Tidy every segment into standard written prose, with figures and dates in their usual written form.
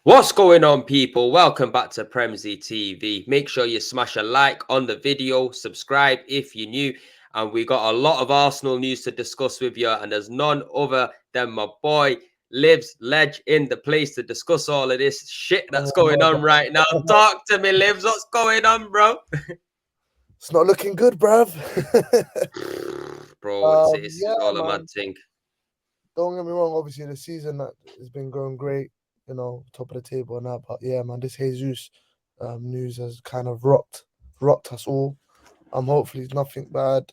What's going on, people? Welcome back to Premzy TV. Make sure you smash a like on the video, subscribe if you're new, and we got a lot of Arsenal news to discuss with you. And there's none other than my boy Livs Ledge in the place to discuss all of this shit that's going on right now. Talk to me, Livs. What's going on, bro? It's not looking good, bruv. Bro, it's Yeah, all a mad man. thing. Don't get me wrong. Obviously, the season that has been going great. Top of the table and that. But yeah, man, this Jesus news has kind of rocked us all. Hopefully it's nothing bad.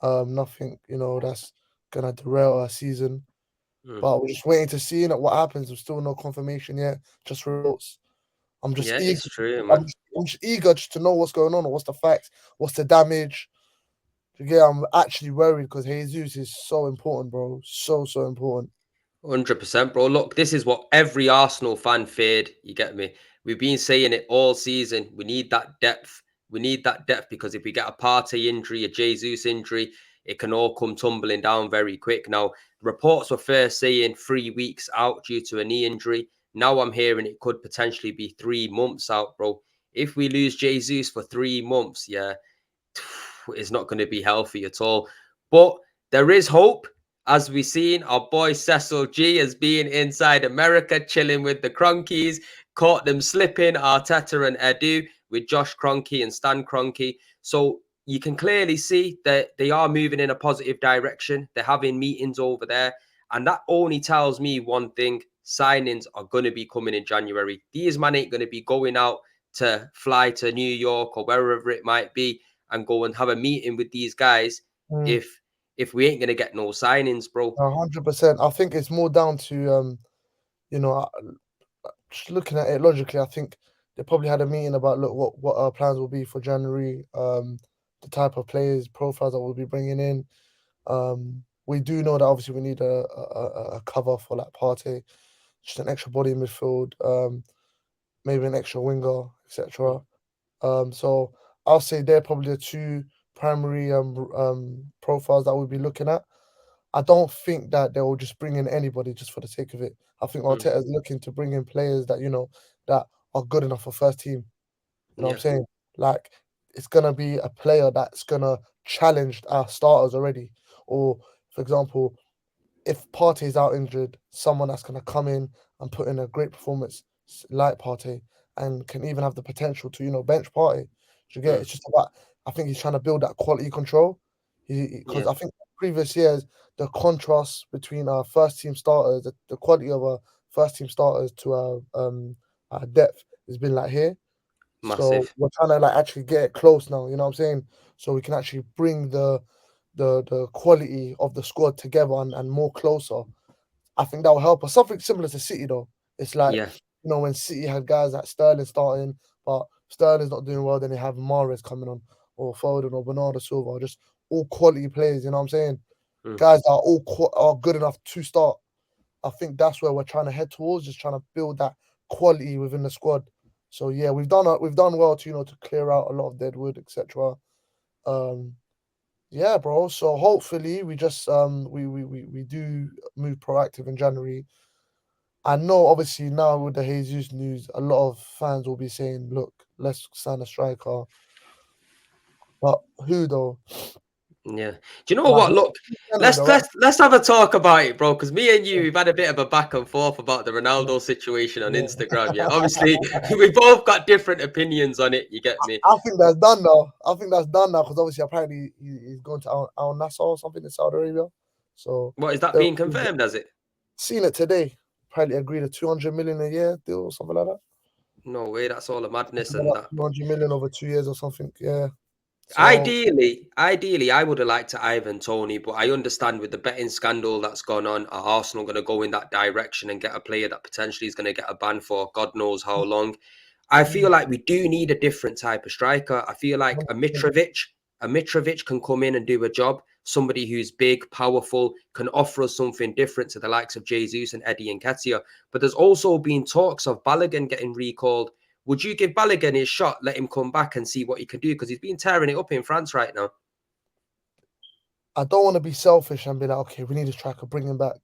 Nothing that's gonna derail our season. Mm. But we're just waiting to see what happens. There's still no confirmation yet. Just results. I'm just Yeah, eager. it's true, I'm man. just, I'm just eager just to know what's going on or what's the facts, what's the damage. Yeah, I'm actually worried because Jesus is so important, bro. So important. 100%, bro. Look, this is what every Arsenal fan feared. You get me? We've been saying it all season. We need that depth. We need that depth because if we get a Partey injury, a Jesus injury, it can all come tumbling down very quick. Now, reports were first saying 3 weeks out due to a knee injury. Now I'm hearing it could potentially be 3 months out, bro. If we lose Jesus for 3 months, yeah, it's not going to be healthy at all. But there is hope. As we've seen, our boy Cecil G has been inside America chilling with the Kroenkes, caught them slipping, Arteta and Edu, with Josh Kroenke and Stan Kroenke. So you can clearly see that they are moving in a positive direction. They're having meetings over there. And that only tells me one thing: signings are going to be coming in January. These men ain't going to be going out to fly to New York or wherever it might be and go and have a meeting with these guys Mm, if we ain't gonna get no signings, bro. 100%. I think it's more down to you know, just looking at it logically. I think they probably had a meeting about look what our plans will be for January. The type of players profiles that we'll be bringing in. We do know that obviously we need a cover for like Partey, just an extra body in midfield. Maybe an extra winger, etc. So I'll say they're probably the two primary profiles that we'll be looking at. I don't think that they will just bring in anybody just for the sake of it. I think Mm, Arteta is looking to bring in players that that are good enough for first team. You know what I'm yeah, saying? Like it's gonna be a player that's gonna challenge our starters already. Or for example, if Partey is out injured, someone that's gonna come in and put in a great performance like Partey and can even have the potential to bench Partey. You get? mm, It's just about. I think he's trying to build that quality control. Because yeah, I think previous years the contrast between our first team starters, the quality of our first team starters to our depth has been like here. So massive. we're trying to like actually get it close now. You know what I'm saying? So we can actually bring the quality of the squad together and more closer. I think that will help us. Something similar to City though. It's like Yeah, when City had guys like Sterling starting, but Sterling's not doing well, then they have Mahrez coming on, or Foden or Bernardo Silva, just all quality players. You know what I'm saying? mm, Guys that are all are good enough to start. I think that's where we're trying to head towards, just trying to build that quality within the squad. So yeah, we've done well to to clear out a lot of dead wood, etc. Um, yeah, bro. So hopefully we just we do move proactive in January. I know obviously now with the Jesus news, a lot of fans will be saying, "Look, let's sign a striker." But who though? yeah. Do you know Like what? who Look, January let's though, right? let's let's have a talk about it, bro. Because me and you, we've had a bit of a back and forth about the Yeah, Ronaldo situation on yeah. Instagram. Yeah, obviously we both got different opinions on it. You get me? I think that's done now. I think that's done now because obviously apparently he's going to Al Nassr or something in Saudi Arabia. So What is that they've being confirmed? As it? seen it today. Apparently agreed a 200 million a year deal or something like that. No way. That's all a madness Something and like that. 200 million over 2 years or something. Yeah. So Ideally, I would have liked to Ivan Tony, but I understand with the betting scandal that's gone on, are Arsenal going to go in that direction and get a player that potentially is going to get a ban for God knows how long? I feel mm, like we do need a different type of striker. I feel like a Mitrovic can come in and do a job. Somebody who's big, powerful, can offer us something different to the likes of Jesus and Eddie and Ketia. But there's also been talks of Balogun getting recalled. Would you give Balogun his shot, let him come back and see what he can do? Because he's been tearing it up in France right now. I don't want to be selfish and be like, okay, we need a striker, bring him back.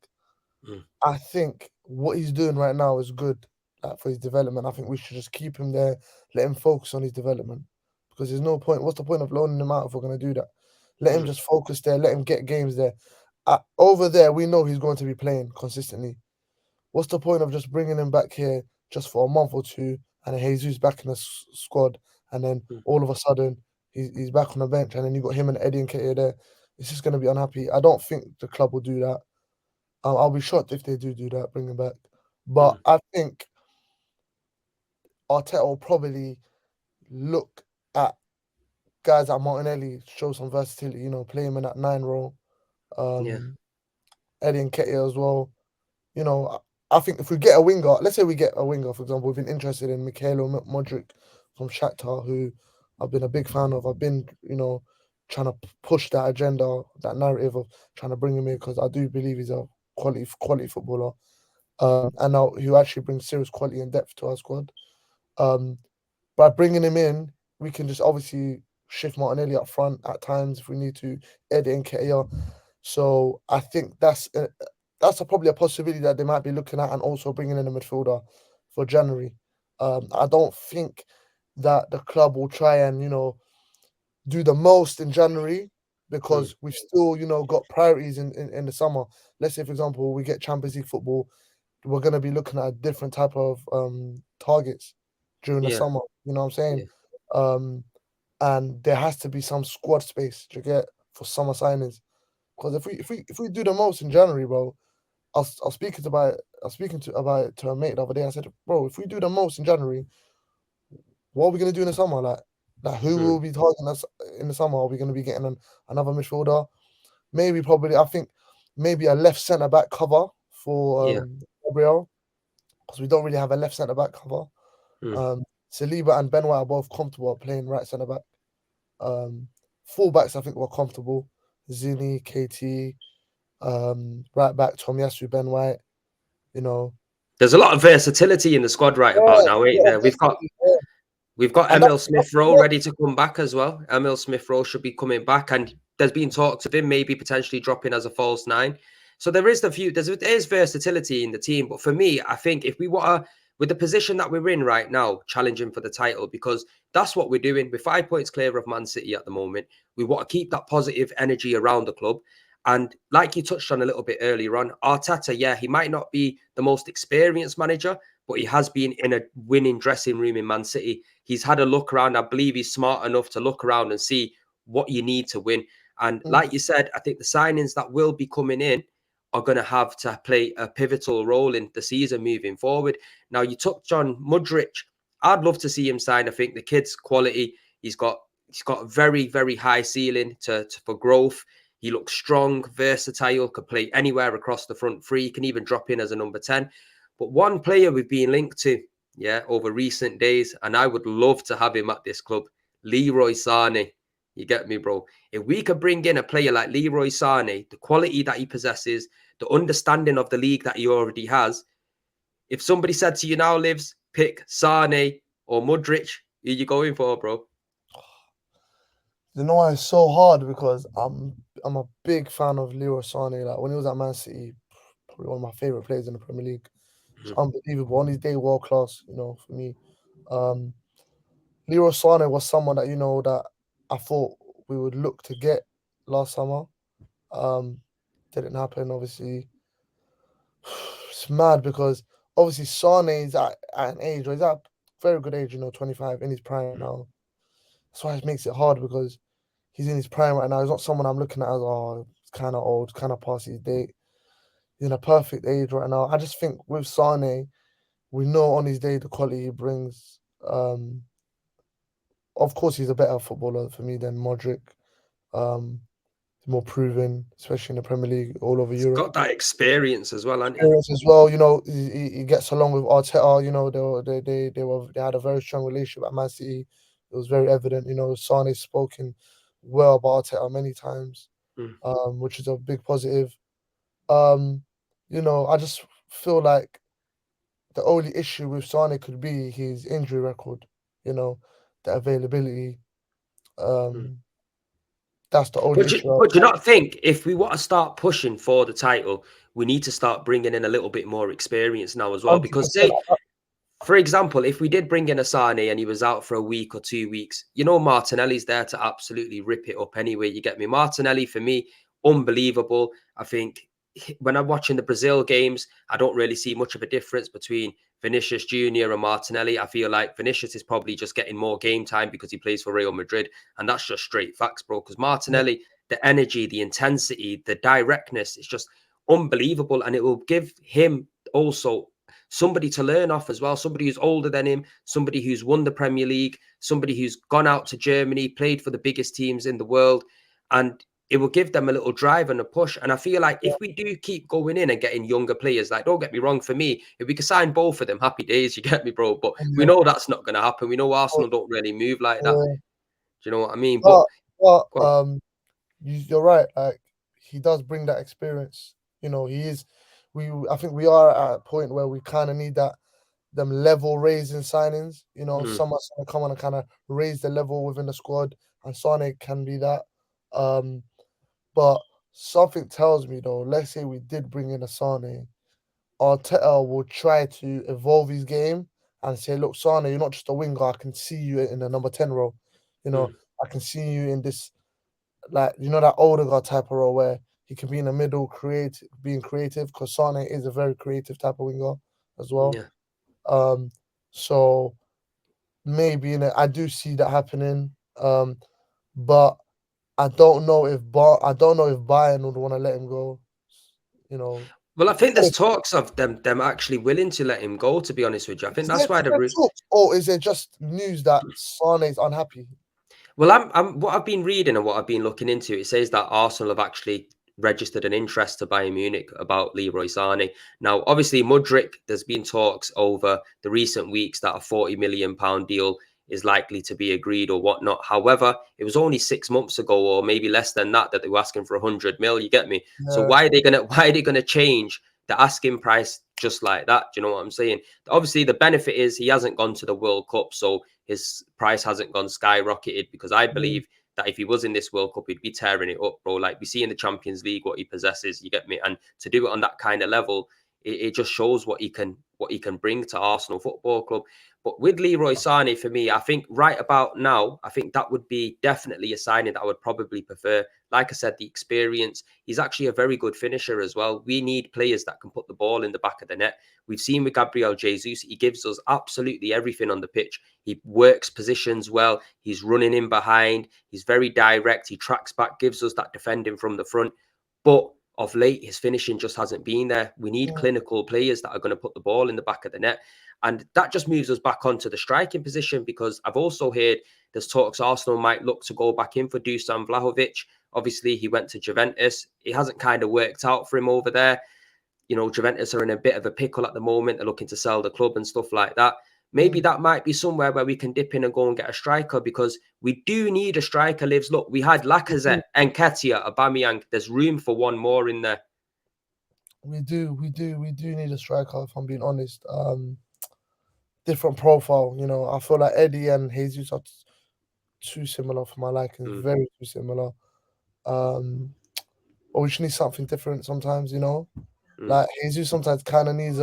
Mm, I think what he's doing right now is good. for his development. I think we should just keep him there, let him focus on his development, because there's no point. What's the point of loaning him out if we're going to do that? Let him just focus there. Let him get games there. Over there, we know he's going to be playing consistently. What's the point of just bringing him back here just for a month or two, and then Jesus back in the squad, and then all of a sudden he's back on the bench, and then you got him and Eddie and Nketiah there? It's just going to be unhappy. I don't think the club will do that. I'll be shocked if they do that, bring him back. But I think Arteta will probably look at guys like Martinelli, show some versatility, you know, play him in that 9 role. Eddie and Nketiah as well. You know, I think if we get a winger, let's say we get a winger, for example, we've been interested in Mikhailo Modric from Shakhtar, who I've been a big fan of. I've been, you know, trying to push that agenda, that narrative of trying to bring him in, because I do believe he's a quality footballer. And now he actually brings serious quality and depth to our squad. By bringing him in, we can just obviously shift Martinelli up front at times if we need to, Eddie and Nketiah. So I think that's probably a possibility that they might be looking at, and also bringing in a midfielder for January. I don't think that the club will try and, you know, do the most in January, because we've still, you know, got priorities in the summer. Let's say, for example, we get Champions League football, we're going to be looking at a different type of targets during the summer. You know what I'm saying? And there has to be some squad space to get for summer signings. Because if we do the most in January, bro, I was speaking about it to a mate the other day. I said, bro, if we do the most in January, what are we going to do in the summer? Like who will be targeting us in the summer? Are we going to be getting another midfielder? I think maybe a left centre back cover for Gabriel, because we don't really have a left centre back cover. Saliba and Ben White are both comfortable playing right centre back. Fullbacks, I think, we're comfortable. Zini, KT, right back Tomiyasu, Ben White. You know, there's a lot of versatility in the squad right about now, ain't there? We've got Emil Smith Rowe ready to come back as well. Emil Smith Rowe should be coming back, and there's been talks of him maybe potentially dropping as a false 9. So there is there's versatility in the team. But for me, I think if we want to, with the position that we're in right now, challenging for the title, because that's what we're doing. We're 5 points clear of Man City at the moment. We want to keep that positive energy around the club. And like you touched on a little bit earlier on, Arteta, he might not be the most experienced manager, but he has been in a winning dressing room in Man City. He's had a look around. I believe he's smart enough to look around and see what you need to win. And like you said, I think the signings that will be coming in are going to have to play a pivotal role in the season moving forward. Now, you touched on Modric. I'd love to see him sign. I think the kid's quality. He's got a very, very high ceiling for growth. He looks strong, versatile, could play anywhere across the front three. He can even drop in as a number 10. But one player we've been linked to, over recent days, and I would love to have him at this club, Leroy Sane. You get me, bro? If we could bring in a player like Leroy Sane, the quality that he possesses, the understanding of the league that he already has, if somebody said to you now, Livs, pick Sane or Modric, who are you going for, bro? You know why it's so hard? Because I'm a big fan of Leroy Sane. Like, when he was at Man City, probably one of my favorite players in the Premier League. It's unbelievable. On his day, world class. You know, for me, Leroy Sane was someone that, you know, that I thought we would look to get last summer. Didn't happen, obviously. It's mad because obviously Sane is at an age, or he's at a very good age, you know, 25, in his prime now. That's why it makes it hard, because he's in his prime right now. He's not someone I'm looking at as, it's kind of old, kind of past his date. He's in a perfect age right now. I just think with Sane, we know on his day the quality he brings. Of course, he's a better footballer for me than Modric. He's more proven, especially in the Premier League, all over Europe. Got that experience as well, hasn't he? Experience as well. You know, he gets along with Arteta. You know, they had a very strong relationship at Man City. It was very evident. You know, Sane's spoken well about Arteta many times, which is a big positive. You know, I just feel like the only issue with Sane could be his injury record. You know, the availability. That's the only issue. But do you not think if we want to start pushing for the title, we need to start bringing in a little bit more experience now as well? 100%. Because say, for example, if we did bring in a Sane and he was out for a week or 2 weeks, Martinelli's there to absolutely rip it up anyway. You get me? Martinelli, for me, unbelievable. I think when I'm watching the Brazil games, I don't really see much of a difference between Vinicius Jr. and Martinelli. I feel like Vinicius is probably just getting more game time because he plays for Real Madrid. And that's just straight facts, bro. Because Martinelli, the energy, the intensity, the directness, it's just unbelievable. And it will give him also somebody to learn off as well, somebody who's older than him, somebody who's won the Premier League, somebody who's gone out to Germany, played for the biggest teams in the world, and it will give them a little drive and a push. And I feel like if we do keep going in and getting younger players, like, don't get me wrong, for me, if we could sign both of them, happy days, you get me, bro. But we know that's not going to happen. We know Arsenal don't really move like that. Do you know what I mean? But But you're right. Like, he does bring that experience. He is. I think we are at a point where we kind of need them level raising signings. Someone's gonna come on and kind of raise the level within the squad, and Sane can be that. But something tells me though, let's say we did bring in a Sane, Arteta will try to evolve his game and say, look, Sane, you're not just a winger. I can see you in the number 10 role. I can see you in this, like, that older guy type of role where he can be in the middle, being creative, because Sane is a very creative type of winger as well. yeah. So maybe I do see that happening. But I don't know if Bayern would want to let him go. Well, I think there's talks of them actually willing to let him go, to be honest with you. I think that's why they're talks, or is it just news that Sane is unhappy? Well, I'm what I've been reading and what I've been looking into, it says that Arsenal have actually registered an interest to Bayern Munich about Leroy Sane. Now, obviously, Mudryk, there's been talks over the recent weeks that a £40 million deal is likely to be agreed or whatnot. However, it was only 6 months ago, or maybe less than that, that they were asking for 100 mil. You get me? Yeah. So why are they gonna change the asking price just like that? Do you know what I'm saying? Obviously, the benefit is he hasn't gone to the World Cup, so his price hasn't gone skyrocketed, because I believe that if he was in this World Cup, he'd be tearing it up, bro. Like we see in the Champions League what he possesses, you get me? And to do it on that kind of level, it just shows what he can bring to Arsenal Football Club. But with Leroy Sane, for me, I think right about now, I think that would be definitely a signing that I would probably prefer. Like I said, the experience. He's actually a very good finisher as well. We need players that can put the ball in the back of the net. We've seen with Gabriel Jesus, he gives us absolutely everything on the pitch. He works positions well. He's running in behind. He's very direct. He tracks back, gives us that defending from the front. But of late, his finishing just hasn't been there. We need clinical players that are going to put the ball in the back of the net. And that just moves us back onto the striking position, because I've also heard there's talks Arsenal might look to go back in for Dusan Vlahovic. Obviously, he went to Juventus. It hasn't kind of worked out for him over there. Juventus are in a bit of a pickle at the moment. They're looking to sell the club and stuff like that. Maybe that might be somewhere where we can dip in and go and get a striker, because we do need a striker, Lives. Look, we had Lacazette, Nketiah, Aubameyang. There's room for one more in there. We do need a striker, if I'm being honest. Different profile, I feel like Eddie and Jesus are too similar for my liking, very too similar. But we just need something different sometimes, Like Jesus sometimes kind of needs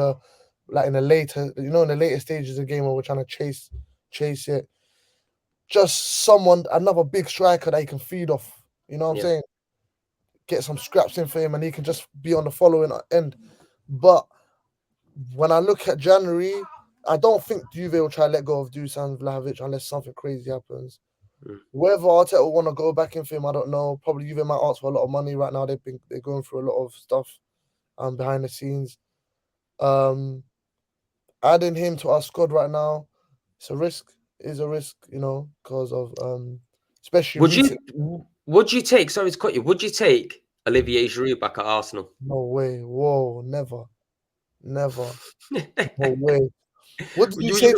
like in the later stages of the game where we're trying to chase it. Just another big striker that he can feed off. You know what I'm saying? Get some scraps in for him, and he can just be on the following end. But when I look at January, I don't think Juve will try to let go of Dusan Vlahovic unless something crazy happens. Whether Arteta will want to go back in for him, I don't know. Probably Juve might ask for a lot of money right now. They're going through a lot of stuff behind the scenes. Adding him to our squad right now, it's a risk. It is a risk, because of especially. Would you take? Sorry to cut you. Would you take Olivier Giroud back at Arsenal? No way. Whoa, never. No way. What did you say?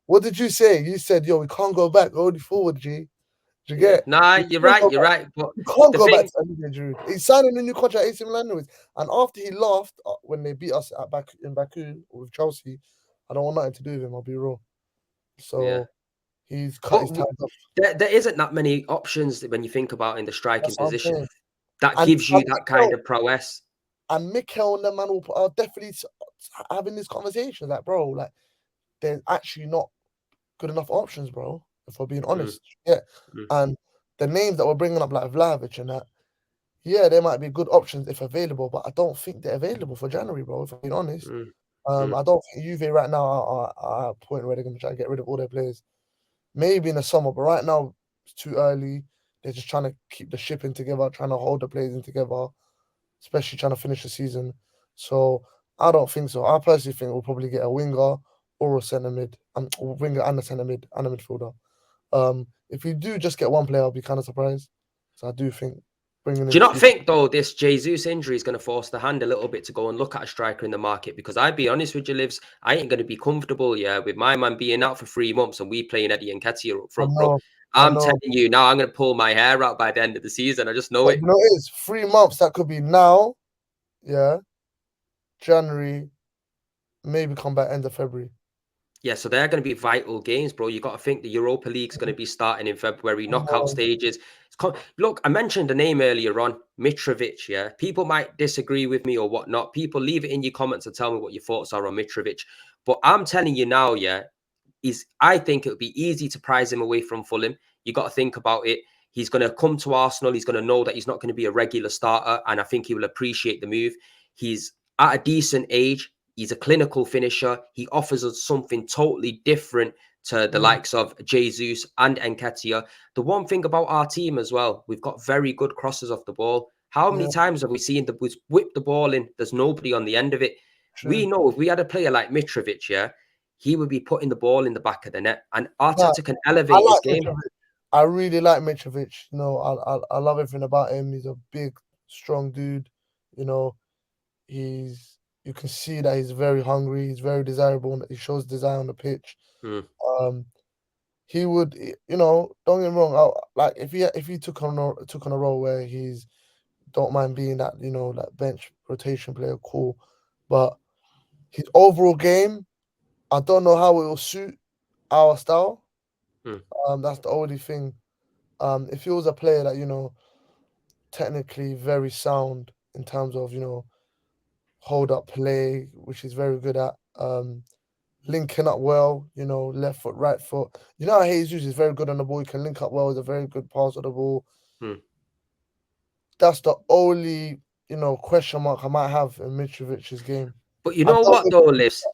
What did you say? You said, "Yo, we can't go back. Only forward, G." Do you get? Nah, you're right. You're right. But you can't go back to Olivier Giroud. He signed a new contract at AC Milan, and after he laughed when they beat us in Baku with Chelsea, I don't want nothing to do with him. I'll be real. So he's cut his ties off. There isn't that many options when you think about in the striking position that gives you that kind of prowess. And Mikel and the man are definitely having this conversation. Like, bro, like, there's actually not good enough options, bro. If we're being Mm, honest, yeah. mm, And the names that we're bringing up, like Vlahovic and that, yeah, they might be good options if available, but I don't think they're available for January, bro. If I'm being honest, mm, I don't think Juve right now are at a point where they're going to try to get rid of all their players. Maybe in the summer, but right now it's too early. They're just trying to keep the shipping together, trying to hold the players in together, especially trying to finish the season. So I don't think so. I personally think we'll probably get a winger or a centre mid, winger and a centre mid and a midfielder. If we do just get one player, I'll be kind of surprised. So I do think bringing Do in you not two. think, though, this Jesus injury is going to force the hand a little bit to go and look at a striker in the market? Because I'd be honest with you, Livs, I ain't going to be comfortable, yeah, with my man being out for 3 months and we playing Eddie and Nketiah up I front, bro. know, I I'm know. telling you now, I'm going to pull my hair out by the end of the season. I just know But it. you know, it is 3 months. That could be now, yeah, January, maybe come back end of February. Yeah, so they're going to be vital games, bro. You got to think the Europa League's going to be starting in February, I knockout know. stages. Look, I mentioned the name earlier on, Mitrovic. Yeah, people might disagree with me or whatnot. People, leave it in your comments and tell me what your thoughts are on Mitrovic. But I'm telling you now, yeah, I think it would be easy to prize him away from Fulham. You got to think about it. He's going to come to Arsenal. He's going to know that he's not going to be a regular starter, and I think he will appreciate the move. He's at a decent age. He's a clinical finisher. He offers us something totally different to the likes of Jesus and Nketiah. The one thing about our team as well, we've got very good crosses off the ball. How many Yeah, times have we seen we whip the ball in? There's nobody on the end of it. We true. know if we had a player like Mitrovic, yeah, he would be putting the ball in the back of the net, and Nah, Arteta can I elevate his like game. Mitrovic. I really like Mitrovic. You know, I love everything about him. He's a big, strong dude. You know, you can see that he's very hungry. He's very desirable. And he shows desire on the pitch. Mm, Um, he would, you know, don't get me wrong. Like if he took on a role where he's don't mind being that, you know, that bench rotation player, cool. But his overall game, I don't know how it will suit our style. mm, That's the only thing. If he was a player that, you know, technically very sound in terms of, you know, hold up play, which he's very good at, linking up well, you know, left foot, right foot. You know how Jesus is very good on the ball. He can link up well. He's a very good passer of the ball. mm. That's the only, you know, question mark I might have in Mitrovic's game. But you I know don't what, think though, Lives?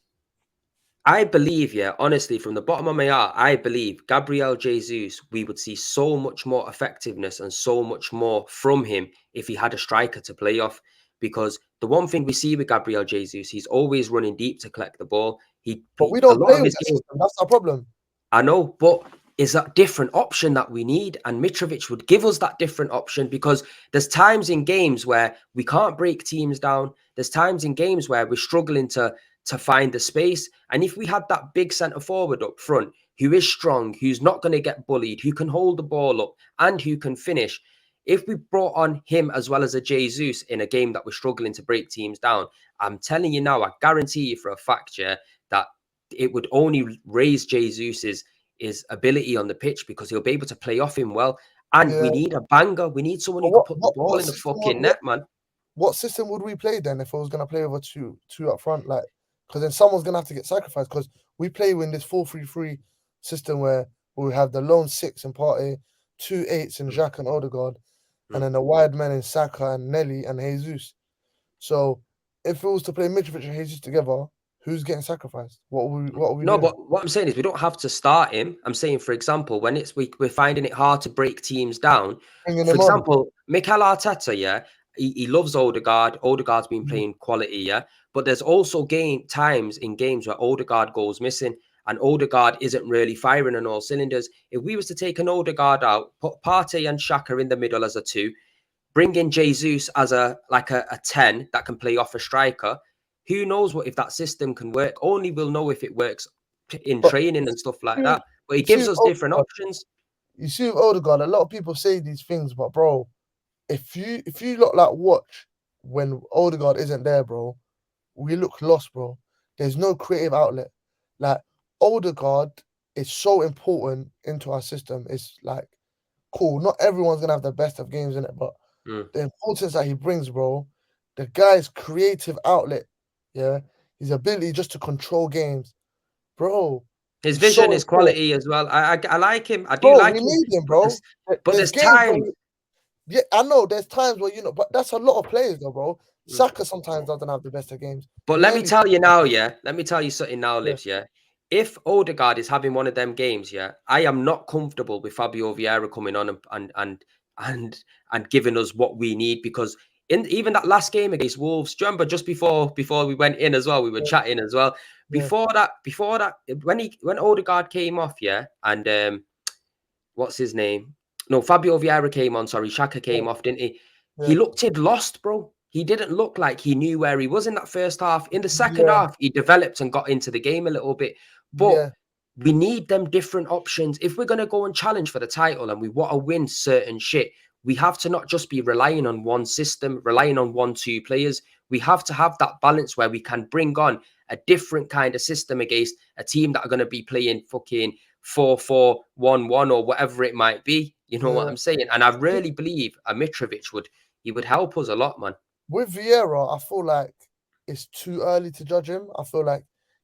I believe, yeah, honestly, from the bottom of my heart, I believe Gabriel Jesus, we would see so much more effectiveness and so much more from him if he had a striker to play off. Because the one thing we see with Gabriel Jesus, he's always running deep to collect the ball. but we A don't lot play of with his that game, system. That's our problem. I know, but is that different option that we need? And Mitrovic would give us that different option because there's times in games where we can't break teams down. There's times in games where we're struggling to find the space. And if we had that big centre forward up front who is strong, who's not going to get bullied, who can hold the ball up and who can finish, if we brought on him as well as a Jesus in a game that we're struggling to break teams down, I'm telling you now, I guarantee you for a fact, yeah, that it would only raise Jesus's his ability on the pitch because he'll be able to play off him well. And Yeah. we need a banger. We need someone But who can put the ball what in the system would fucking net, man. what system would we play then if I was gonna play with a two up front? Like, because then someone's gonna have to get sacrificed. Because we play in this 4-3-3 system where we have the lone six in Partey, 2 8s in Mm, Jacques and Odegaard, and mm. then the wide men in Saka and Nelly and Jesus. So if it was to play Mitrovic and Jesus together, who's getting sacrificed? What are we No, doing? but what I'm saying is we don't have to start him. I'm saying, for example, when we're finding it hard to break teams down. Bringing For him on. example, Mikel Arteta, yeah, he loves Odegaard. Odegaard's been Mhm. playing quality, yeah. But there's also times in games where Odegaard goes missing and Odegaard isn't really firing on all cylinders. If we was to take an Odegaard out, put Partey and Xhaka in the middle as a two, bring in Jesus as a 10 that can play off a striker. Who knows what if that system can work? Only we'll know if it works in But training and stuff like you that. But it see, gives us different options. You see with Odegaard, a lot of people say these things, but bro, if you look like watch when Odegaard isn't there, bro, we look lost, bro. There's no creative outlet. Like Odegaard is so important into our system. It's like cool. Not everyone's gonna have the best of games in it, but Mm. the importance that he brings, bro, the guy's creative outlet, yeah, his ability just to control games, bro. His He's so vision, his important. quality as well. I like him. I do Bro, we like him. need him, But bro. there's but There's there's games where times. yeah, I know there's times where, but that's a lot of players though, bro. Mm. Saka sometimes doesn't have the best of games. But let me Nearly. tell you now, yeah. Let me tell you something now, Yeah, Lives, yeah. If Odegaard is having one of them games, yeah, I am not comfortable with Fabio Vieira coming on and giving us what we need because in even that last game against Wolves, do you remember just before we went in as well, we were yeah, chatting as well. yeah, Before that, when Odegaard came off, yeah, and what's his name? No, Fabio Vieira came on. Sorry, Shaka yeah, came off, didn't he? yeah, He looked lost, bro. He didn't look like he knew where he was in that first half. In the second yeah, half, he developed and got into the game a little bit. But yeah, we need them different options. If we're going to go and challenge for the title and we want to win certain shit, we have to not just be relying on one system, relying on 1, 2 players. We have to have that balance where we can bring on a different kind of system against a team that are going to be playing fucking 4-4-1-1 or whatever it might be. You know what yeah. I'm saying? And I really believe a Mitrovic would help us a lot, man. With Vieira, I feel like it's too early to judge him. I feel like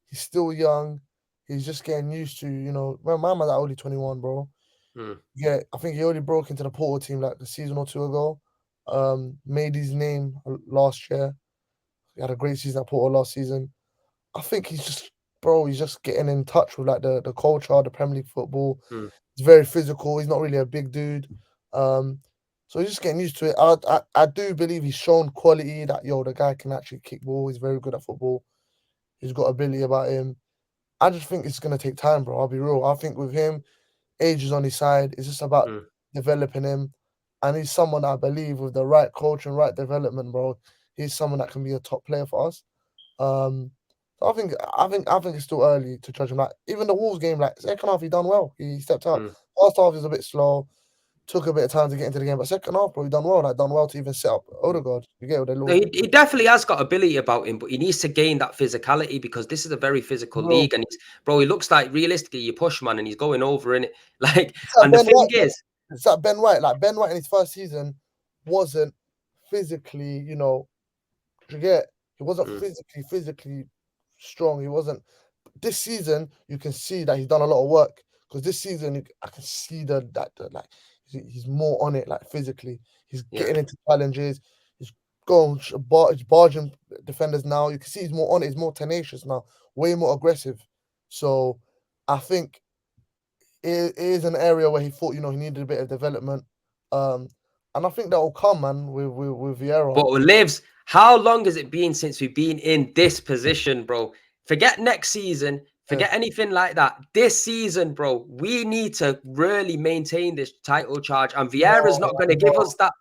he's still young. He's just getting used to, my man's only 21, bro. Mm, Yeah, I think he only broke into the Porto team like a season or two ago. Made his name last year. He had a great season at Porto last season. I think he's just getting in touch with like the culture, the Premier League football. mm, He's very physical. He's not really a big dude. Um, so he's just getting used to it. I do believe he's shown quality that the guy can actually kick ball. He's very good at football. He's got ability about him. I just think it's gonna take time, bro. I'll be real. I think with him, age is on his side. It's just about mm. developing him. And he's someone that I believe with the right coach and right development, bro, he's someone that can be a top player for us. Um, so I think it's still early to judge him. Like even the Wolves game, like second half, he done well. He stepped up. Mm. First half is a bit slow. Took a bit of time to get into the game, but second half, bro, he done well. Like done well to even set up Odegaard. You get with the No, little he definitely has got ability about him, but he needs to gain that physicality because this is a very physical bro. league. And bro, he looks like realistically you push man and he's going over in it. Like, It's like and the Ben thing White, bro. is, It's like Ben White. Like Ben White in his first season wasn't physically, you get he wasn't mm, physically strong. He wasn't. This season, you can see that he's done a lot of work because this season I can see like he's more on it like physically. He's yeah. getting into challenges. He's going he's barging defenders now. You can see he's more on it. He's more tenacious now. Way more aggressive. So I think it is an area where he thought he needed a bit of development. Um, and I think that will come, man, with Vieira. But Lives, how long has it been since we've been in this position, bro? Forget next season, Yeah, forget anything like that. This season, bro, we need to really maintain this title charge. And Vieira's not no, going to give no, us that.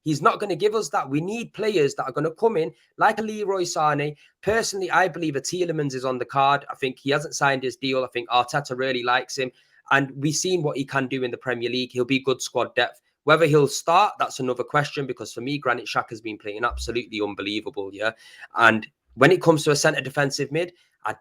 He's not going to give us that. We need players that are going to come in like a Leroy Sane. Personally, I believe a Tielemans is on the card. I think he hasn't signed his deal. I think Arteta really likes him. And we've seen what he can do in the Premier League. He'll be good squad depth. Whether he'll start, that's another question because for me, Granit Xhaka's been playing absolutely unbelievable, yeah. And when it comes to a centre defensive mid, I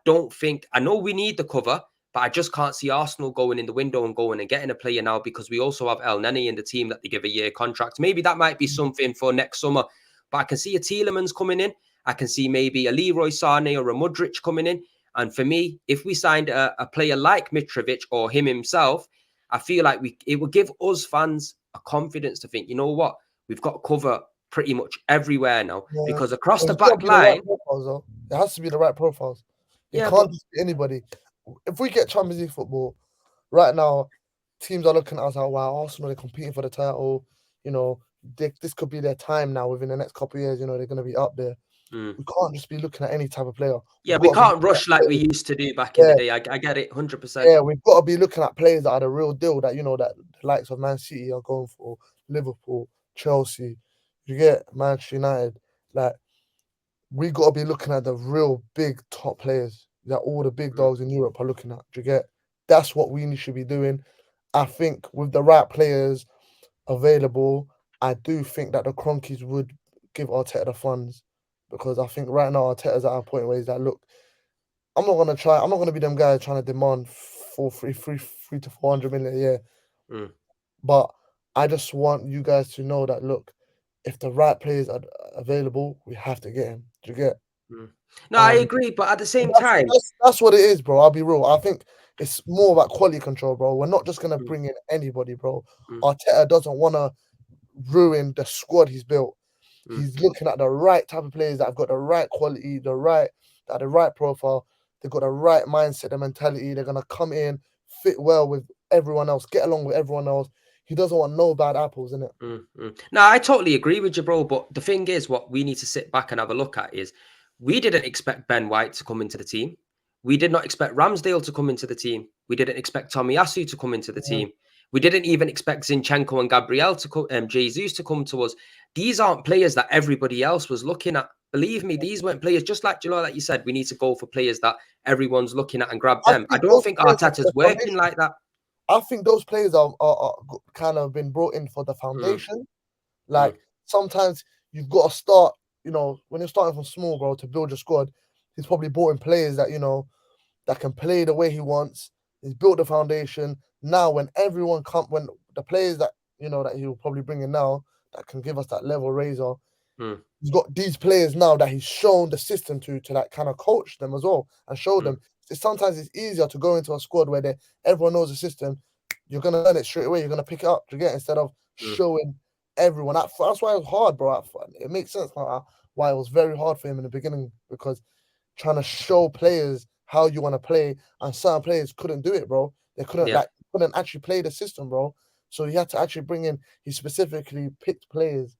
know we need the cover, but I just can't see Arsenal going in the window and going and getting a player now because we also have El Neni in the team that they give a year contract. Maybe that might be something for next summer, but I can see a Tielemans coming in. I can see maybe a Leroy Sane or a Mudryk coming in. And for me, if we signed a player like Mitrovic or him himself, I feel like it would give us fans a confidence to think, you know what, we've got cover pretty much everywhere now yeah. because across But the it's got to back be the right line, profiles, though. It has to be the right profiles. It yeah, can't but just be anybody. If we get Champions League football right now, teams are looking at us like, wow, Arsenal, they're competing for the title. You know, this could be their time now within the next couple of years. They're going to be up there. We can't just be looking at any type of player. We've yeah, we got to be can't looking rush like at we players. used to do back in the Yeah, day. I get it, 100%. yeah, we've got to be looking at players that are the real deal. That that the likes of Man City are going for, Liverpool, Chelsea. You get Manchester United. Like we got to be looking at the real big top players that all the big Mm, dogs in Europe are looking at. Do you get? That's what we should be doing. I think with the right players available, I do think that the Kroenkes would give Arteta the funds because I think right now Arteta's at a point where he's like, look, I'm not gonna try. I'm not gonna be them guys trying to demand 3 to 400 million a year. mm. But I just want you guys to know that look, if the right players are available, we have to get him. Do you get? Mm. No, I Um, agree, but at the and same that's time, that's what it is, bro. I'll be real. I think it's more about quality control, bro. We're not just gonna mm, bring in anybody, bro. mm, Arteta doesn't wanna ruin the squad he's built. mm, He's looking at the right type of players that have got the right quality, the right profile. They've got the right mindset, the mentality. They're gonna come in, fit well with everyone else, get along with everyone else. He doesn't want no bad apples in it. No, I totally agree with you, bro. But the thing is, what we need to sit back and have a look at is we didn't expect Ben White to come into the team. We did not expect Ramsdale to come into the team. We didn't expect Tomiyasu to come into the Yeah. team. We didn't even expect Zinchenko and Gabriel to come, Jesus to come to us. These aren't players that everybody else was looking at. Believe me, these weren't players. Just like like you said, we need to go for players that everyone's looking at and grab I them. I think don't those think players are Arteta's the working foundation. like that. I think those players are kind of been brought in for the Mm, foundation. mm, Like sometimes you've got to start, when you're starting from small, bro, to build your squad. He's probably brought in players that that can play the way he wants. He's built the foundation. Now, when the players that that he'll probably bring in now that can give us that level raiser, mm, he's got these players now that he's shown the system to like kind of coach them as well and show mm, them. Sometimes it's easier to go into a squad where everyone knows the system. You're gonna learn it straight away. You're gonna pick it up, you get, instead of mm. showing everyone. That's why it was hard, bro. It makes sense now why it was very hard for him in the beginning, because trying to show players how you want to play, and certain players couldn't do it, bro. They Yeah. couldn't actually play the system, bro. So he had to actually bring in. He specifically picked players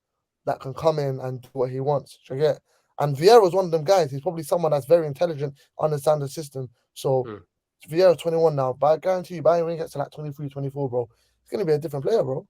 that can come in and do what he wants. You get? And Vieira's one of them guys. He's probably someone that's very intelligent, understands the system. So Mm. Vieira's 21 now, but I guarantee you, by when he gets to like 23, 24, bro, he's gonna be a different player, bro.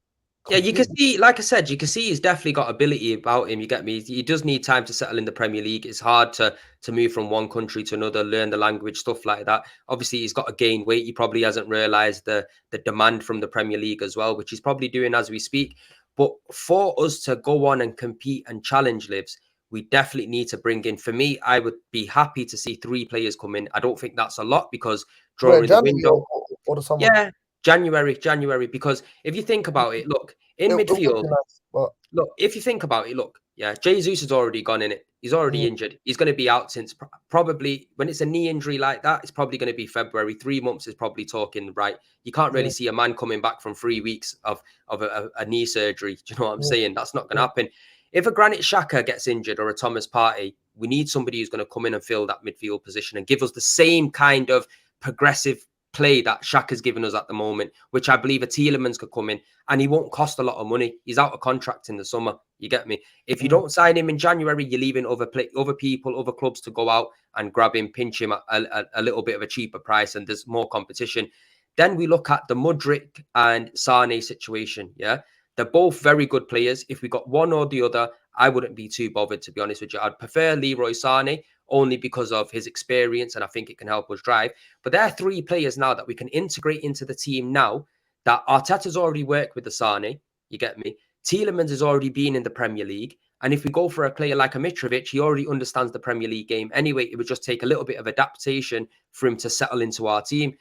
Yeah, you can Completely. see, like I said, you can see he's definitely got ability about him. You get me? He does need time to settle in the Premier League. It's hard to move from one country to another, learn the language, stuff like that. Obviously, he's got to gain weight. He probably hasn't realised the demand from the Premier League as well, which he's probably doing as we speak. But for us to go on and compete and challenge Lives, we definitely need to bring in. For me, I would be happy to see 3 players come in. I don't think that's a lot because Where during the January window, or the summer? yeah, January. Because if you think about it, look, in It would midfield, be nice, but look, if you think about it, look, yeah, Jesus has already gone in it. He's already mm, injured. He's going to be out since probably when it's a knee injury like that, it's probably going to be February. 3 months is probably talking right. You can't really yeah, see a man coming back from 3 weeks of a knee surgery. Do you know what I'm yeah, saying? That's not going to yeah. happen. If a Granit Xhaka gets injured or a Thomas Partey, we need somebody who's going to come in and fill that midfield position and give us the same kind of progressive play that Xhaka's given us at the moment, which I believe a Tielemans could come in and he won't cost a lot of money. He's out of contract in the summer. You get me? If you Mm, don't sign him in January, you're leaving other people, other clubs to go out and grab him, pinch him at a little bit of a cheaper price, and there's more competition. Then we look at the Mudryk and Sane situation. Yeah, they're both very good players. If we got one or the other, I wouldn't be too bothered, to be honest with you. I'd prefer Leroy Sane only because of his experience, and I think it can help us drive. But there are 3 players now that we can integrate into the team now that Arteta's already worked with the Sane. You get me? Tielemans has already been in the Premier League. And if we go for a player like a Mitrovic, he already understands the Premier League game anyway. It would just take a little bit of adaptation for him to settle into our team.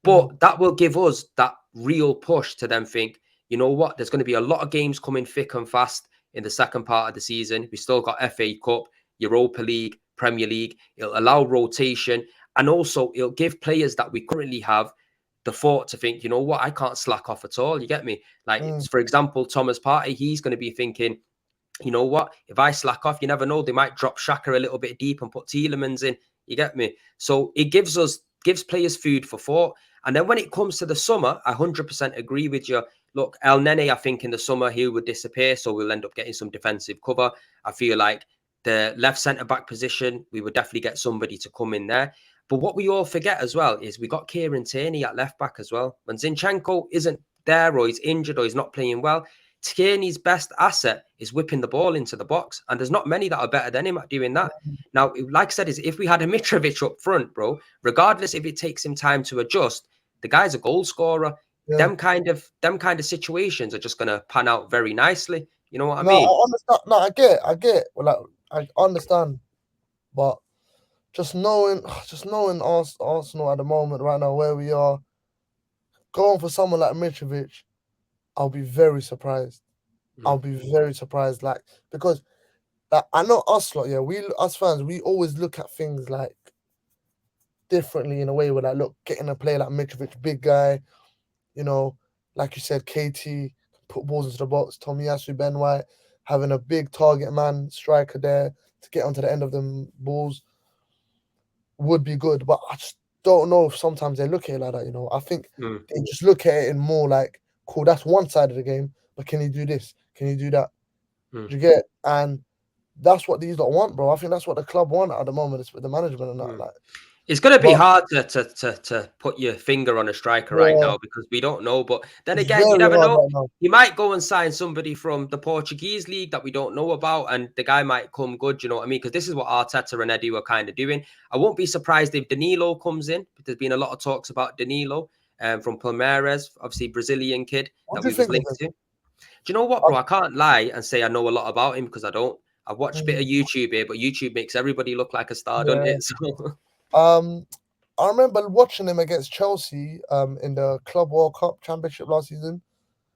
mm, But that will give us that real push to then think, you know what, there's going to be a lot of games coming thick and fast in the second part of the season. We still got FA Cup, Europa League, Premier League. It'll allow rotation. And also, it'll give players that we currently have the thought to think, you know what, I can't slack off at all. You get me? Like, mm, for example, Thomas Partey, he's going to be thinking, you know what, if I slack off, you never know, they might drop Shaka a little bit deep and put Tielemans in. You get me? So it gives players food for thought. And then when it comes to the summer, I 100% agree with you. Look, El Nene, I think in the summer he would disappear, so we'll end up getting some defensive cover. I feel like the left centre back position, we would definitely get somebody to come in there. But what we all forget as well is we got Kieran Tierney at left back as well. When Zinchenko isn't there or he's injured or he's not playing well, Tierney's best asset is whipping the ball into the box, and there's not many that are better than him at doing that. Now, like I said, is if we had a Mitrovic up front, bro, regardless if it takes him time to adjust, the guy's a goal scorer. yeah. Them kind of situations are just gonna pan out very nicely. You know what I No, mean? I understand. No, I get. Well, like I understand, but just knowing Arsenal at the moment, right now, where we are, going for someone like Mitrovic, I'll be very surprised. I'll Mm, be very surprised, like, because like I know us lot, yeah, us fans, we always look at things like differently in a way where like look, getting a player like Mitrovic, big guy, you know, like you said, KT, put balls into the box, Tomiyasu, Ben White, having a big target man striker there to get onto the end of them balls would be good. But I just don't know if sometimes they look at it like that, you know. I think Mm, they just look at it in more like, cool, that's one side of the game, but can you do this? Can you do that? mm. Do you get? And that's what these lot want, bro. I think that's what the club want at the moment, is with the management and that. Mm. Like, It's going to be but hard to put your finger on a striker right yeah, now because we don't know. But then it's again, you very never hard know. right now. He might go and sign somebody from the Portuguese league that we don't know about, and the guy might come good. You know what I mean? Because this is what Arteta and Edu are kind of doing. I won't be surprised if Danilo comes in. There's been a lot of talks about Danilo from Palmeiras, obviously Brazilian kid What that do you we was think of linked him? to. Do you know what, bro? I can't lie and say I know a lot about him because I don't. I've watched a bit of Mm, YouTube here, but YouTube makes everybody look like a star, doesn't yeah. it? So, Um, I remember watching him against Chelsea in the Club World Cup Championship last season.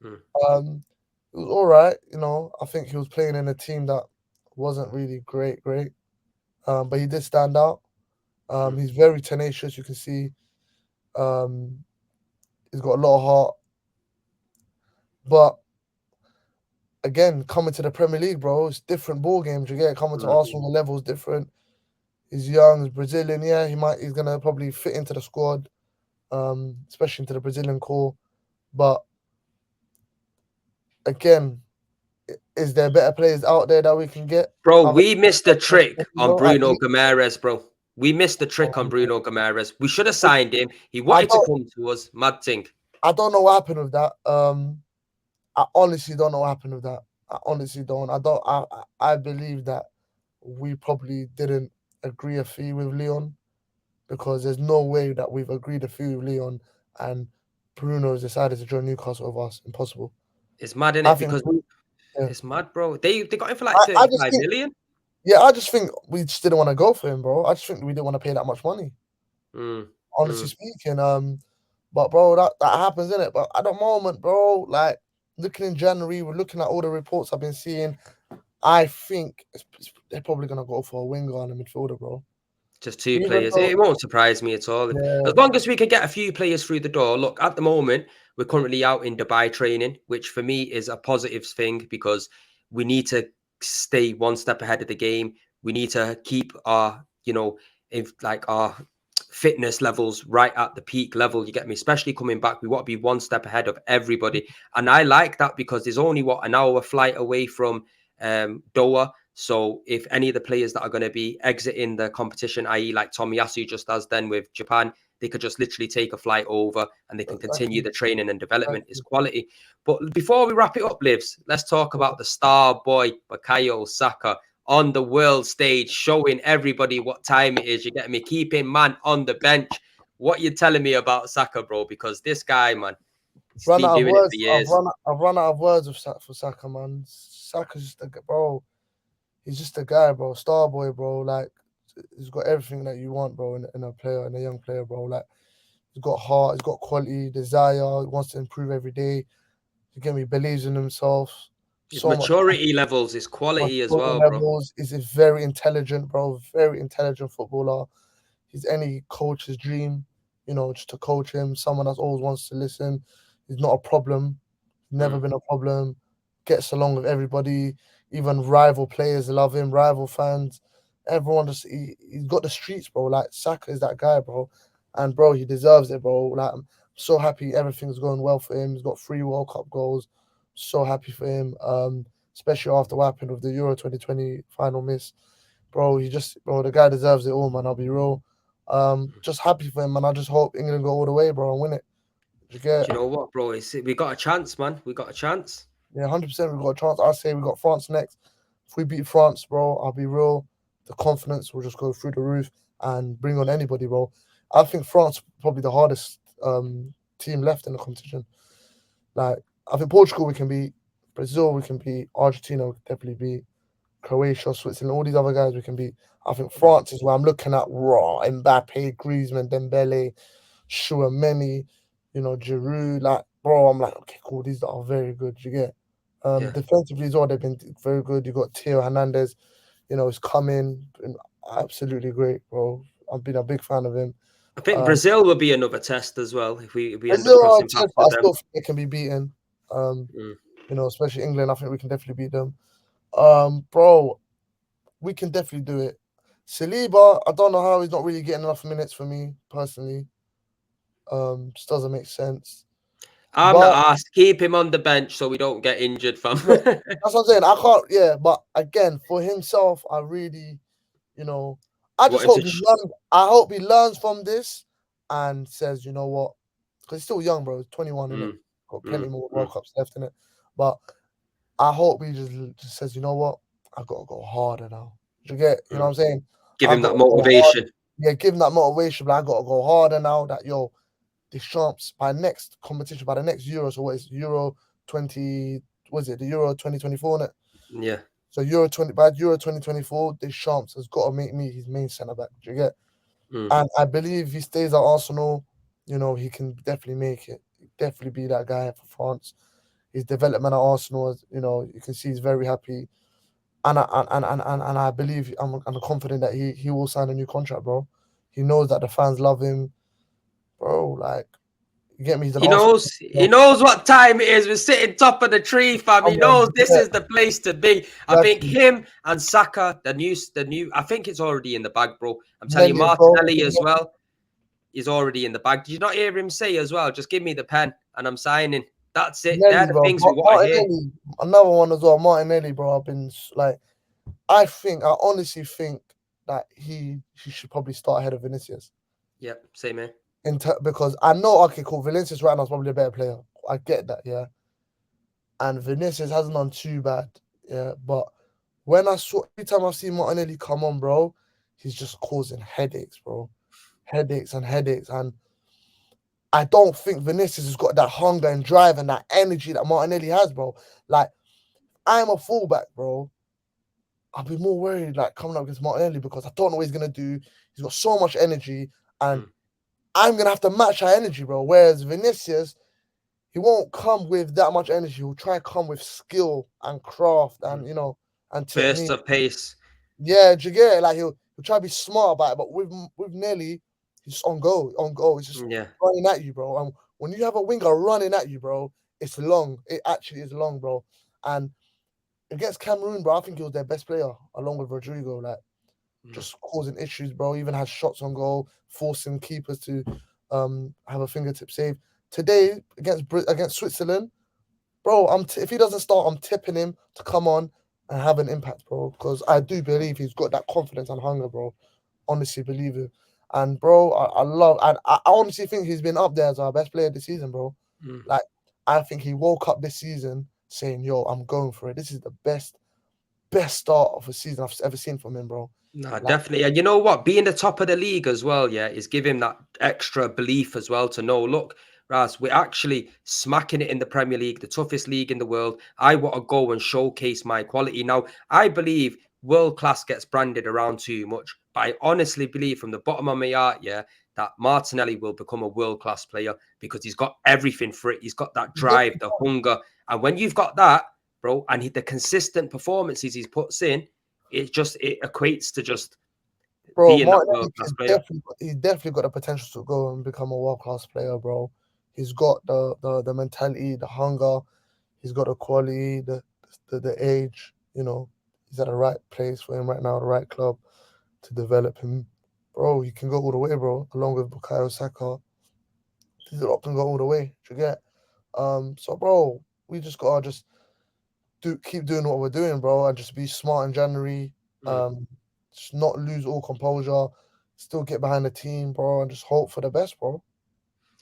mm, It was all right, you know. I think he was playing in a team that wasn't really great. But he did stand out. mm. He's very tenacious. You can see um, he's got a lot of heart. But again, coming to the Premier League, bro, it's different ball games. You get coming to Mm. Arsenal, the level's different. He's young, he's Brazilian. Yeah, he's gonna probably fit into the squad, especially into the Brazilian core. But again, is there better players out there that we can get? Bro, Other we missed the trick on I Bruno agree. Gomes, bro. We missed the trick on Bruno Gomes. We should have signed him. He I wanted to don't come to us. Mad thing. I don't know what happened with that. I honestly don't know what happened with that. I honestly don't. I don't. I believe that we probably didn't agree a fee with Leon, because there's no way that we've agreed a fee with Leon and Bruno's decided to join Newcastle with us. Impossible. It's mad, in I it? think. Because Yeah. it's mad, bro. They got him for like I just 35 think. million. Yeah, I just think we just didn't want to go for him, bro. I just think we didn't want to pay that much money. Mm, Honestly mm. speaking, but bro, that happens, in it. But at the moment, bro, like looking in January, we're looking at all the reports I've been seeing. I think they're probably gonna go for a winger and a midfielder, bro. Just two Even players. though, It won't surprise me at all. yeah, As long as we can get a few players through the door. Look, at the moment, we're currently out in Dubai training, which for me is a positive thing because we need to stay one step ahead of the game. We need to keep our, if like our fitness levels right at the peak level. You get me? Especially coming back, we want to be one step ahead of everybody. And I like that because there's only an hour flight away from Doha. So if any of the players that are going to be exiting the competition, i.e. like Tomiyasu just as then with Japan, they could just literally take a flight over and they can continue exactly, the training and development. Is exactly. quality. But before we wrap it up, Livs, let's talk Yeah. about the star boy, Bukayo Saka, on the world stage, showing everybody what time it is. You get me? Keeping man on the bench. What you telling me about Saka, bro? Because this guy, man, he's Run been out of doing it for words. years. I've run out of words for Saka, man. Saka's just bro. He's just a guy, bro. Star boy, bro. Like he's got everything that you want, bro, in a player, in a young player, bro. Like he's got heart, he's got quality, desire. He wants to improve every day. You get me? Believes in himself. His So much maturity levels, his quality as maturity well, bro. levels. He's a very intelligent, bro. Very intelligent footballer. He's any coach's dream, you know, just to coach him. Someone that always wants to listen. He's not a problem. Never Mm. been a problem. Gets along with everybody. Even rival players love him. Rival fans. Everyone just he's got the streets, bro. Like Saka is that guy, bro. And bro, he deserves it, bro. Like I'm so happy everything's going well for him. He's got 3 World Cup goals. So happy for him. Especially after what happened with the Euro 2020 final miss. Bro, bro, the guy deserves it all, man. I'll be real. Just happy for him, man. I just hope England go all the way, bro, and win it. You get, Do you know what, bro? We got a chance, man. We got a chance. yeah, 100%. We got a chance. I say we got France next. If we beat France, bro, I'll be real. The confidence will just go through the roof and bring on anybody, bro. I think France probably the hardest team left in the competition. Like, I think Portugal we can beat, Brazil we can beat, Argentina we can definitely beat, Croatia, Switzerland, all these other guys we can beat. I think France is where I'm looking at raw Mbappe, Griezmann, Dembele, Chouameni, you know, Giroud. Like, bro, I'm like, okay, cool. These are very good. You get Yeah. defensively as well. They've been very good. You got Theo Hernandez. He's coming. Been absolutely great, bro. I've been a big fan of him. I think Brazil will be another test as well if we end up Brazil are crossing tough, paths but with I them. still think they can be beaten. Um, Mm. Especially England. I think we can definitely beat them. Bro, we can definitely do it. Saliba, I don't know how he's not really getting enough minutes for me personally. Just doesn't make sense. I'm But not asked. Keep him on the bench so we don't get injured, fam. yeah, that's what I'm saying. I can't. Yeah, but again, for himself, I really, you know, I just Wanted to. hope he learns. I hope he learns from this and says, you know what, because he's still young, bro. He's 21, innit? Mm, Got plenty mm, more mm, World Cups left in it. But I hope he just says, you know what, I gotta go harder now. You know what mm. I'm saying? Give I him that gotta go harder. motivation. Yeah, give him that motivation, but I gotta go harder now. That the champs by next competition, by the next Euro. So what is Euro 20? Was it the Euro 2024? Innit? Yeah. So Euro 2024, the champs has got to make me his main centre back. Do you get? Mm. And I believe if he stays at Arsenal, he can definitely make it. Definitely be that guy for France. His development at Arsenal, you can see he's very happy. And I believe I'm confident that he will sign a new contract, bro. He knows that the fans love him, bro. Like, you get me? He's an He Arsenal. knows. He knows what time it is. We're sitting top of the tree, fam. He Come on, knows this yeah, is the place to be. I think exactly. him and Saka, the new. I think it's already in the bag, bro. I'm telling you, Nelly as well. Martinelli as well is already in the bag. Did you not hear him say as well? Just give me the pen and I'm signing. That's it. They're Nelly, the bro. things we want to hear. Martinelli, another one as well. Martinelli, bro. I've been like, I honestly think that he should probably start ahead of Vinicius. Yep, same here. Because I know, okay, cool. Vinicius right now is probably a better player. I get that, yeah. And Vinicius hasn't done too bad, yeah. But when every time I've seen Martinelli come on, bro, he's just causing headaches, bro. Headaches and headaches. And I don't think Vinicius has got that hunger and drive and that energy that Martinelli has, bro. Like, I'm a fullback, bro. I'll be more worried like coming up against Martinelli because I don't know what he's gonna do. He's got so much energy, and I'm gonna have to match that energy, bro. Whereas Vinicius, he won't come with that much energy. He'll try to come with skill and craft and and Bursts technique. of pace. Yeah, do you get it? Like he'll try to be smart about it, but with Nelly, he's just on go, on go. He's just Yeah. running at you, bro. And when you have a winger running at you, bro, it's long. It actually is long, bro. And against Cameroon, bro, I think he was their best player along with Rodrigo. Like, just causing issues, bro. Even has shots on goal, forcing keepers to have a fingertip save. Today against Switzerland, bro, if he doesn't start, I'm tipping him to come on and have an impact, bro. Because I do believe he's got that confidence and hunger, bro. Honestly, believe it. And bro, I love and I honestly think he's been up there as our best player this season, bro. Like, I think he woke up this season saying, "Yo, I'm going for it. This is the best start of a season I've ever seen from him, bro." No, Like, definitely. And you know what? Being the top of the league as well, yeah, is giving that extra belief as well to know, look, Raz, we're actually smacking it in the Premier League, the toughest league in the world. I want to go and showcase my quality. Now, I believe world class gets branded around too much, but I honestly believe from the bottom of my heart, yeah, that Martinelli will become a world class player because he's got everything for it. He's got that he's drive, definitely the hunger. And when you've got that, bro, and the consistent performances he puts in, it equates to just bro, being that Martinelli world class is player. he's definitely got the potential to go and become a world class player, bro. He's got the mentality, the hunger. He's got the quality, the age. He's at the right place for him right now, the right club to develop him, bro. He can go all the way, bro. Along with Bukayo Saka, these lot can go all the way. Do you get? So, bro, we just gotta keep doing what we're doing, bro, and just be smart in January. Just not lose all composure. Still get behind the team, bro, and just hope for the best, bro.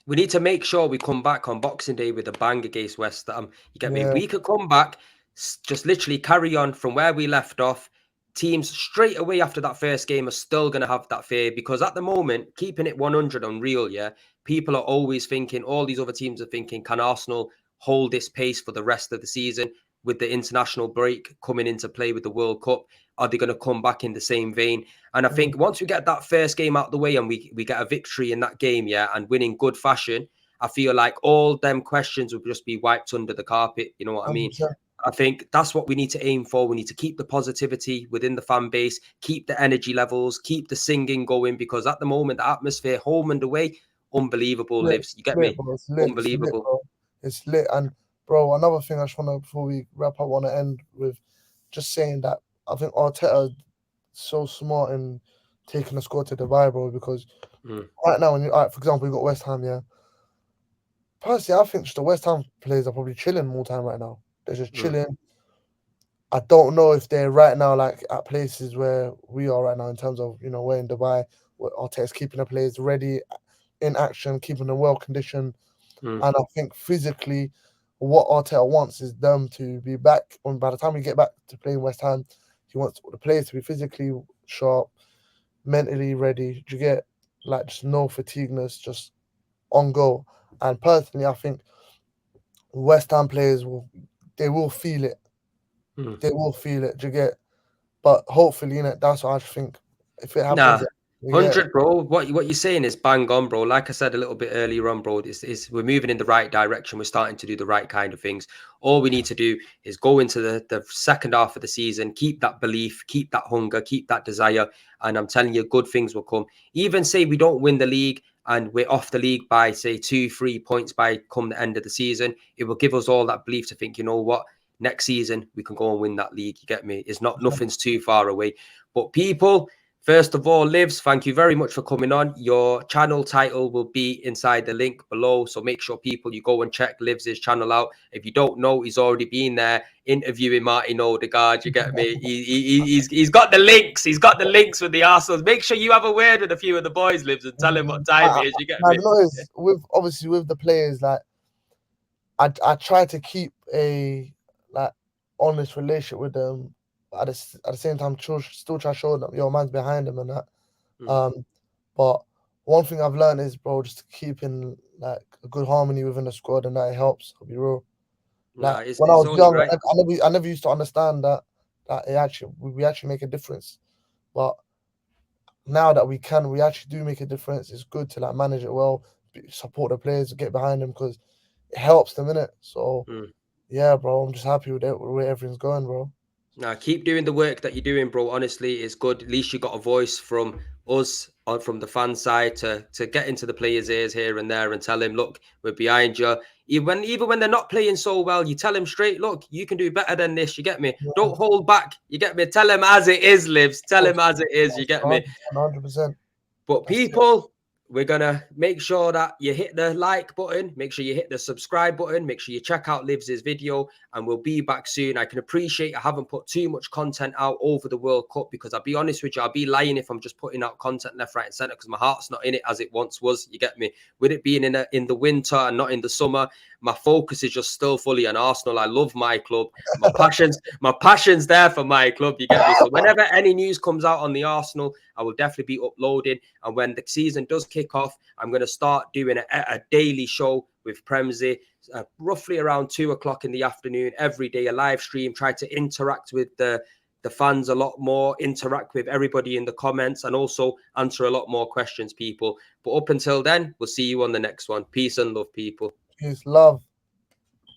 We need to make sure we come back on Boxing Day with a bang against West Ham. You get me? If Yeah, we could come back, just literally carry on from where we left off. Teams straight away after that first game are still going to have that fear because at the moment, keeping it 100 unreal, yeah, people are always thinking, all these other teams are thinking, can Arsenal hold this pace for the rest of the season with the international break coming into play with the World Cup? Are they going to come back in the same vein? And I think once we get that first game out of the way and we get a victory in that game, yeah, and win in good fashion, I feel like all them questions would just be wiped under the carpet. You know what I mean? 100%. I think that's what we need to aim for. We need to keep the positivity within the fan base, keep the energy levels, keep the singing going, because at the moment, the atmosphere, home and away, unbelievable, lit, Lives. You get lit, me? bro. It's lit. It's lit, Unbelievable. bro. It's lit. And bro, another thing I just wanna before we wrap up, want to end with just saying that I think Arteta is so smart in taking the squad to Dubai, bro. Because right now, when you, for example, you got West Ham, yeah. Personally, I think just the West Ham players are probably chilling more time right now. They're just chilling. I don't know if they're right now like at places where we are right now in terms of we're in Dubai, where Arteta's keeping the players ready in action, keeping them well conditioned, and I think physically, what Arteta wants is them to be back. And by the time we get back to playing West Ham, he wants the players to be physically sharp, mentally ready. Do you get like just no fatigueness, just on go? And personally, I think West Ham players will feel it. They will feel it. Do you get? But hopefully, that's what I think. If it happens, Nah, yeah, 100, bro. What you're saying is bang on, bro. Like I said a little bit earlier on, bro, is we're moving in the right direction. We're starting to do the right kind of things. All we need to do is go into the second half of the season, keep that belief, keep that hunger, keep that desire, and I'm telling you, good things will come. Even say we don't win the league and we're off the league by say 2-3 points by come the end of the season, it will give us all that belief to think, you know what, next season we can go and win that league. You get me? It's not nothing's too far away. But people, first of all, Livs, thank you very much for coming on. Your channel title will be inside the link below. So make sure people, you go and check Livs' channel out. If you don't know, he's already been there interviewing Martin Odegaard. You get me? He's got the links. He's got the links with the Arsenals. Make sure you have a word with a few of the boys, Livs, and tell them what time it is. You get I me? notice with the players, like I try to keep a like honest relationship with them, but at the same time, still try to show them your man's behind them and that. But one thing I've learned is, bro, just keeping like a good harmony within the squad, and that it helps. I'll be real. Like Nah, when I it's was only young, right. I never used to understand that we actually make a difference. But now that we actually do make a difference. It's good to like manage it well, support the players, get behind them because it helps them, innit? So yeah, bro, I'm just happy with it, where everything's going, bro. Nah, keep doing the work that you're doing, bro. Honestly, it's good. At least you got a voice from us, from the fan side, to get into the players' ears here and there and tell him, look, we're behind you. Even when they're not playing so well, you tell them straight, look, you can do better than this. You get me? Yeah, Don't hold back. You get me? Tell them as it is, Lives. Tell him as it is. You get me? 100%. But That's it. people, we're going to make sure that you hit the like button, make sure you hit the subscribe button, make sure you check out Livs' video, and we'll be back soon. I can appreciate I haven't put too much content out over the World Cup because I'll be honest with you, I'll be lying if I'm just putting out content left, right, and centre because my heart's not in it as it once was. You get me? With it being in the winter and not in the summer, my focus is just still fully on Arsenal. I love my club. My passion's there for my club. You get me? So whenever any news comes out on the Arsenal, I will definitely be uploading. And when the season does kick off, I'm going to start doing a daily show with Premsy, roughly around 2 o'clock in the afternoon, every day, a live stream, try to interact with the fans a lot more, interact with everybody in the comments, and also answer a lot more questions, people. But up until then, we'll see you on the next one. Peace and love, people. Peace, love.